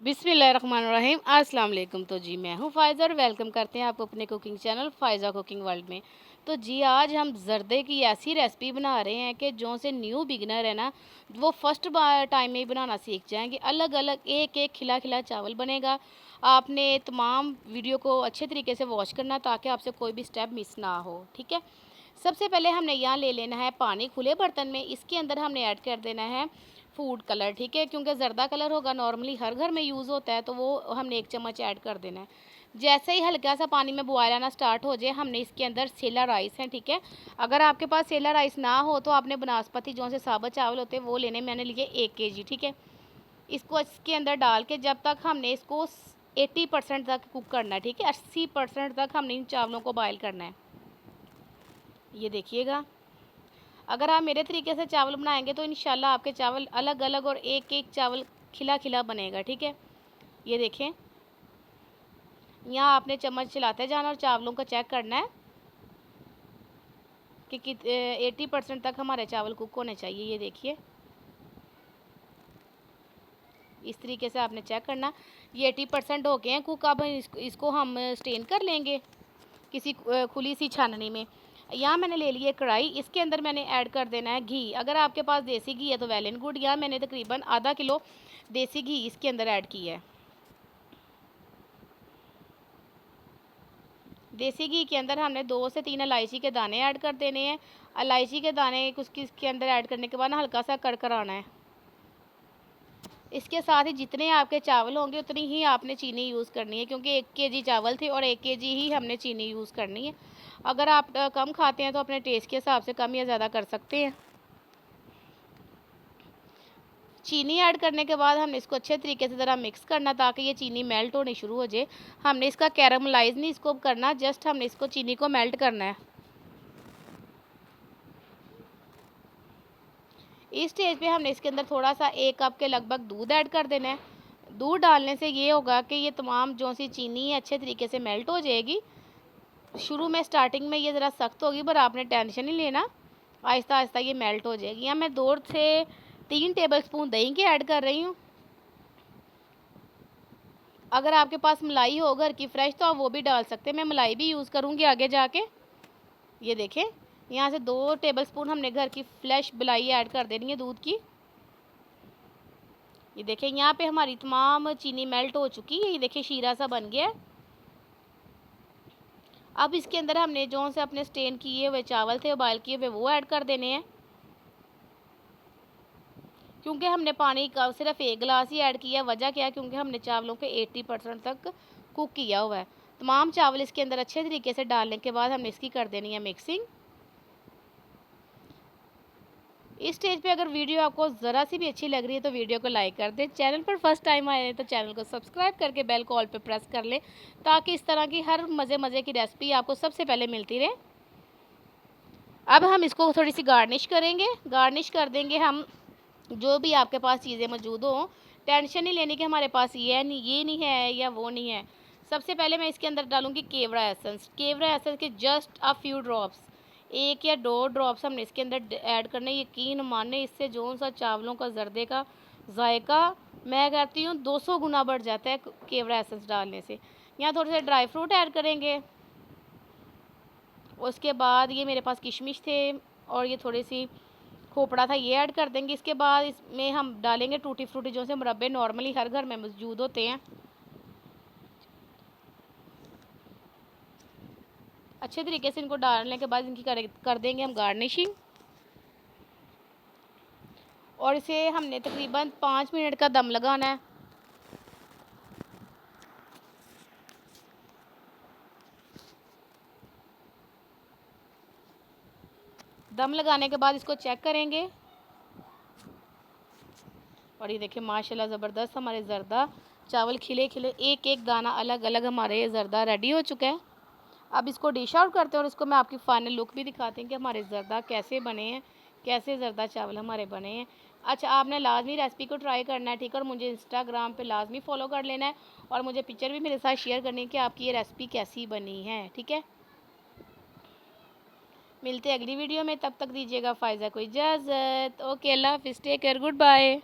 बिस्मिल्लाहिर्रहमानिर्रहीम। अस्सलाम वालेकुम। तो जी मैं हूँ फ़ायज़ा और वेलकम करते हैं आपको अपने cooking channel Faiza cooking world में। तो जी आज हम ज़र्दे की ऐसी रेसिपी बना रहे हैं कि जो से न्यू बिगिनर है ना, वो फर्स्ट बार टाइम में ही बनाना सीख जाएंगे। अलग अलग एक एक खिला खिला चावल बनेगा। आपने तमाम वीडियो को अच्छे तरीके से वॉच करना ताकि आपसे कोई भी स्टेप मिस ना हो, ठीक है। सबसे पहले हमने यहाँ ले लेना है पानी खुले बर्तन में। इसके अंदर हमने ऐड कर देना है फूड कलर, ठीक है, क्योंकि ज़र्दा कलर होगा, नॉर्मली हर घर में यूज़ होता है, तो वो हमने 1 चम्मच ऐड कर देना है। जैसे ही हल्का सा पानी में बॉयल आना स्टार्ट हो जाए, हमने इसके अंदर सेला राइस है, ठीक है। अगर आपके पास सेला राइस ना हो तो आपने बनास्पति जो से साबुत चावल होते हैं वो लेने, मैंने लिए 1 kg, ठीक है। इसको इसके अंदर डाल के जब तक हमने इसको 80% तक कुक करना है, ठीक है। 80% तक हमने इन चावलों को बॉयल करना है। ये देखिएगा, अगर आप मेरे तरीके से चावल बनाएंगे तो इंशाल्लाह आपके चावल अलग अलग और एक एक चावल खिला खिला बनेगा, ठीक है। ये देखें, यहाँ आपने चम्मच चलाते जाना और चावलों को चेक करना है कि 80% तक हमारे चावल कुक होने चाहिए। ये देखिए, इस तरीके से आपने चेक करना। ये 80% हो गए हैं कुक। अब इसको हम स्टेन कर लेंगे किसी खुली सी छाननी में। यहाँ मैंने ले ली है कढ़ाई, इसके अंदर मैंने ऐड कर देना है घी। अगर आपके पास देसी घी है तो वेल एंड गुड। यहाँ मैंने तकरीबन आधा किलो देसी घी इसके अंदर ऐड किया है। देसी घी के अंदर हमने 2 से 3 इलायची के दाने ऐड कर देने हैं। इलायची के दाने कुछ इसके अंदर ऐड करने के बाद ना हल्का सा करकराना है। इसके साथ ही जितने आपके चावल होंगे उतनी ही आपने चीनी यूज़ करनी है, क्योंकि 1 kg चावल थे और 1 kg ही हमने चीनी यूज़ करनी है। अगर आप कम खाते हैं तो अपने टेस्ट के हिसाब से कम या ज़्यादा कर सकते हैं। चीनी ऐड करने के बाद हमने इसको अच्छे तरीके से ज़रा मिक्स करना ताकि ये चीनी मेल्ट होनी शुरू हो जाए। हमने इसका कैरामलाइज़ नहीं इसको करना, जस्ट हमने इसको चीनी को मेल्ट करना है। इस स्टेज पे हमने इसके अंदर थोड़ा सा 1 कप के लगभग दूध ऐड कर देना है। दूध डालने से ये होगा कि ये तमाम जो सी चीनी है अच्छे तरीके से मेल्ट हो जाएगी। शुरू में स्टार्टिंग में ये ज़रा सख्त होगी, पर आपने टेंशन नहीं लेना, आहिस्ता आहिस्ता ये मेल्ट हो जाएगी। यहाँ मैं 2 से 3 टेबल स्पून दही के ऐड कर रही हूँ। अगर आपके पास मलाई हो घर की फ्रेश तो आप वो भी डाल सकते हैं, मैं मलाई भी यूज़ करूँगी आगे जाके। ये देखें, यहाँ से 2 टेबल स्पून हमने घर की फ्रेश मलाई ऐड कर देनी है दूध की। ये देखें, यहाँ पे हमारी तमाम चीनी मेल्ट हो चुकी है। ये देखिए शीरा सा बन गया है। अब इसके अंदर हमने जो से अपने स्टेन किए हुए चावल थे, बॉयल किए हुए, वो ऐड कर देने हैं। क्योंकि हमने पानी का सिर्फ 1 गिलास ही ऐड किया, वजह क्या है, क्योंकि हमने चावलों के 80% तक कुक किया हुआ है। तमाम चावल इसके अंदर अच्छे तरीके से डालने के बाद हमने इसकी कर देनी है मिक्सिंग। इस स्टेज पे अगर वीडियो आपको ज़रा सी भी अच्छी लग रही है तो वीडियो को लाइक कर दें। चैनल पर फर्स्ट टाइम आए हैं तो चैनल को सब्सक्राइब करके बेल को ऑल पे प्रेस कर लें ताकि इस तरह की हर मज़े मज़े की रेसिपी आपको सबसे पहले मिलती रहे। अब हम इसको थोड़ी सी गार्निश करेंगे। गार्निश कर देंगे हम जो भी आपके पास चीज़ें मौजूद हों। टेंशन नहीं लेनी कि हमारे पास ये नहीं है या वो नहीं है। सबसे पहले मैं इसके अंदर डालूंगी केवड़ा एसेंस। केवड़ा एसेंस के जस्ट अ फ्यू ड्रॉप्स, 1 या 2 ड्रॉप्स हमने इसके अंदर ऐड करने। यकीन माने इससे जो सा चावलों का जर्दे का जायका, मैं कहती हूँ 200 गुना बढ़ जाता है केवड़ा एसेंस डालने से। यहाँ थोड़े से ड्राई फ्रूट ऐड करेंगे। उसके बाद ये मेरे पास किशमिश थे और ये थोड़ी सी खोपड़ा था, ये ऐड कर देंगे। इसके बाद इसमें हम डालेंगे टूटी फ्रूटी जो से मुरब्बे नॉर्मली हर घर में मौजूद होते हैं। अच्छे तरीके से इनको डालने के बाद इनकी कर देंगे हम गार्निशिंग। और इसे हमने तकरीबन 5 मिनट का दम लगाना है। दम लगाने के बाद इसको चेक करेंगे और ये देखिए माशाल्लाह ज़बरदस्त हमारे ज़र्दा चावल खिले खिले, एक एक दाना अलग अलग हमारे ज़र्दा रेडी हो चुका है। अब इसको डिश आउट करते हैं और इसको मैं आपकी फ़ाइनल लुक भी दिखाती हूँ कि हमारे ज़र्दा कैसे बने हैं, कैसे ज़र्दा चावल हमारे बने हैं। अच्छा, आपने लाजमी रेसिपी को ट्राई करना है, ठीक है, और मुझे इंस्टाग्राम पे लाजमी फ़ॉलो कर लेना है और मुझे पिक्चर भी मेरे साथ शेयर करनी है कि आपकी ये रेसिपी कैसी बनी है, ठीक है। मिलते हैं अगली वीडियो में, तब तक दीजिएगा फ़ायज़ा को इजाज़त। ओके, अल्लाह हाफ़िज़, टेक केयर, गुड बाय।